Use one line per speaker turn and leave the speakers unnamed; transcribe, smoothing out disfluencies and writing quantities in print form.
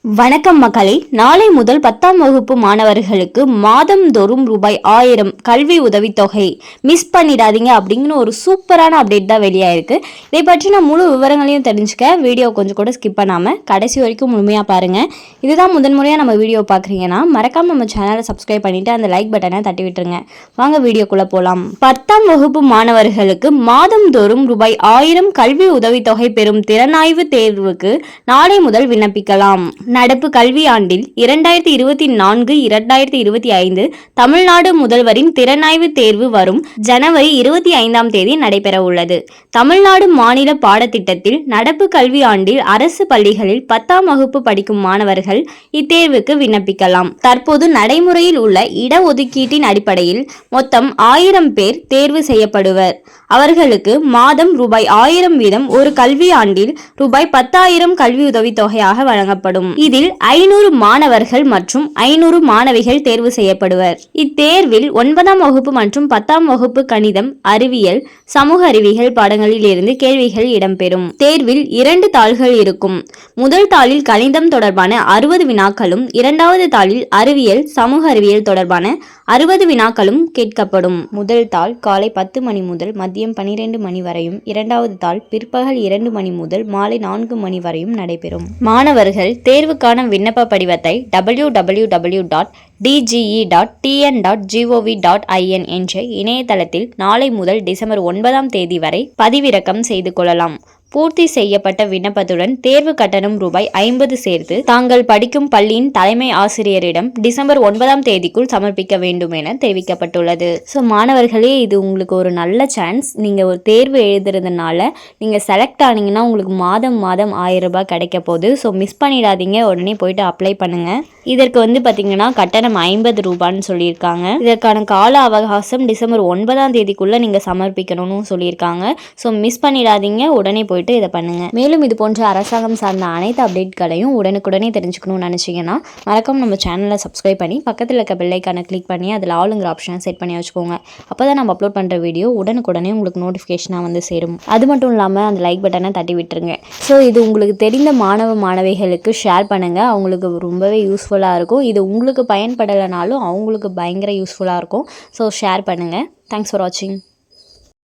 வணக்கம் மக்களே, நாளை முதல் 10ஆம் வகுப்பு மாணவர்களுக்கு மாதம்தோறும் ரூபாய் 1000 கல்வி உதவித்தொகை மிஸ் பண்ணிடாதீங்க அப்படிங்கிற ஒரு சூப்பரான அப்டேட் தான் வெளியாயிருக்கு. இதை பற்றின முழு விவரங்களையும் தெரிஞ்சுக்க வீடியோ கொஞ்சம் கூட ஸ்கிப் பண்ணாமல் கடைசி வரைக்கும் முழுமையாக பாருங்கள். இதுதான் முதன்முறையாக நம்ம வீடியோ பார்க்குறீங்கன்னா மறக்காமல் நம்ம சேனலை சப்ஸ்கிரைப் பண்ணிவிட்டு அந்த லைக் பட்டனை தட்டி விட்டுருங்க. வாங்க வீடியோக்குள்ளே போகலாம். 10ஆம் வகுப்பு மாணவர்களுக்கு மாதம்தோறும் ரூபாய் 1000 கல்வி உதவித்தொகை பெறும் திறனாய்வு தேர்வுக்கு நாளை முதல் விண்ணப்பிக்கலாம். நடப்பு கல்வியாண்டில் 2024-2025 தமிழ்நாடு முதல்வரின் திறனாய்வு தேர்வு வரும் ஜனவரி 25ஆம் தேதி நடைபெற உள்ளது. தமிழ்நாடு மாநில பாடத்திட்டத்தில் நடப்பு கல்வியாண்டில் அரசு பள்ளிகளில் 10ஆம் வகுப்பு படிக்கும் மாணவர்கள் இத்தேர்வுக்கு விண்ணப்பிக்கலாம். தற்போது நடைமுறையில் உள்ள இடஒதுக்கீட்டின் அடிப்படையில் மொத்தம் 1000 பேர் தேர்வு செய்யப்படுவர். அவர்களுக்கு மாதம் ரூபாய் 1000 வீதம் ஒரு கல்வியாண்டில் ரூபாய் 10,000 கல்வி உதவித்தொகையாக வழங்கப்படும். இதில் 500 மாணவர்கள் மற்றும் 500 மாணவிகள் தேர்வு செய்யப்படுவர். இத்தேர்வில் 9ஆம் வகுப்பு மற்றும் 10ஆம் வகுப்பு கணிதம், அறிவியல், சமூக அறிவியல் பாடங்களில் இருந்து கேள்விகள் இடம்பெறும். தேர்வில் 2 தாள்கள் இருக்கும். முதல் தாளில் கணிதம் தொடர்பான 60 வினாக்களும், இரண்டாவது தாளில் அறிவியல், சமூக அறிவியல் தொடர்பான 60 வினாக்களும் கேட்கப்படும். முதல் தாள் காலை 10 மணி முதல் மதியம் 12 மணி வரையும், இரண்டாவது தாள் பிற்பகல் 2 மணி முதல் மாலை 4 மணி வரையும் நடைபெறும். மாணவர்கள் தேர்வுக்கான விண்ணப்ப படிவத்தை www.dge.tn.gov.in என்ற இணையதளத்தில் நாளை முதல் டிசம்பர் 9ஆம் தேதி வரை பதிவிறக்கம் செய்து கொள்ளலாம். பூர்த்தி செய்யப்பட்ட விண்ணப்பத்துடன் தேர்வு கட்டணம் ரூபாய் 50 சேர்த்து தாங்கள் படிக்கும் பள்ளியின் தலைமை ஆசிரியரிடம் டிசம்பர் 9ஆம் தேதிக்குள் சமர்ப்பிக்க வேண்டும் என தெரிவிக்கப்பட்டுள்ளது. ஸோ மாணவர்களே, இது உங்களுக்கு ஒரு நல்ல சான்ஸ். நீங்கள் ஒரு தேர்வு எழுதுறதுனால நீங்கள் செலக்ட் ஆனீங்கன்னா உங்களுக்கு மாதம் 1000 ரூபாய் கிடைக்க போகுது. ஸோ மிஸ் பண்ணிடாதீங்க, உடனே போயிட்டு அப்ளை பண்ணுங்கள். இதற்கு பார்த்தீங்கன்னா கட்டணம் 50 ரூபான்னு சொல்லியிருக்காங்க. இதற்கான கால அவகாசம் டிசம்பர் 9ஆம் தேதிக்குள்ளே நீங்கள் சமர்ப்பிக்கணும்னு சொல்லியிருக்காங்க. ஸோ மிஸ் பண்ணிடாதீங்க, உடனே போயிட்டு இதை பண்ணுங்க. மேலும் இது போன்ற அரசாங்கம் சார்ந்த அனைத்து அப்டேட்களையும் உடனுக்குடனே தெரிஞ்சுக்கணும்னு நினைச்சீங்கன்னா மறக்காம நம்ம சேனலை சப்ஸ்கிரைப் பண்ணி பக்கத்தில் இருக்க பெல் ஐகானை கிளிக் பண்ணி அதில் ஆளுங்கிற ஆப்ஷனை செட் பண்ணி வச்சுக்கோங்க. அப்போதான் நம்ம அப்லோட் பண்ணுற வீடியோ உடனுக்குடனே உங்களுக்கு நோட்டிஃபிகேஷனாக சேரும். அது மட்டும் இல்லாமல் அந்த லைக் பட்டனை தட்டி விட்டுருங்க. ஸோ இது உங்களுக்கு தெரிந்த மாணவ மாணவிகளுக்கு ஷேர் பண்ணுங்க. அவங்களுக்கு ரொம்பவே யூஸ்ஃபுல்லாக இருக்கும். இது உங்களுக்கு பயன்படலைனாலும் அவங்களுக்கு பயங்கர யூஸ்ஃபுல்லாக இருக்கும். ஸோ ஷேர் பண்ணுங்க. தேங்க்ஸ் ஃபார் வாட்சிங்.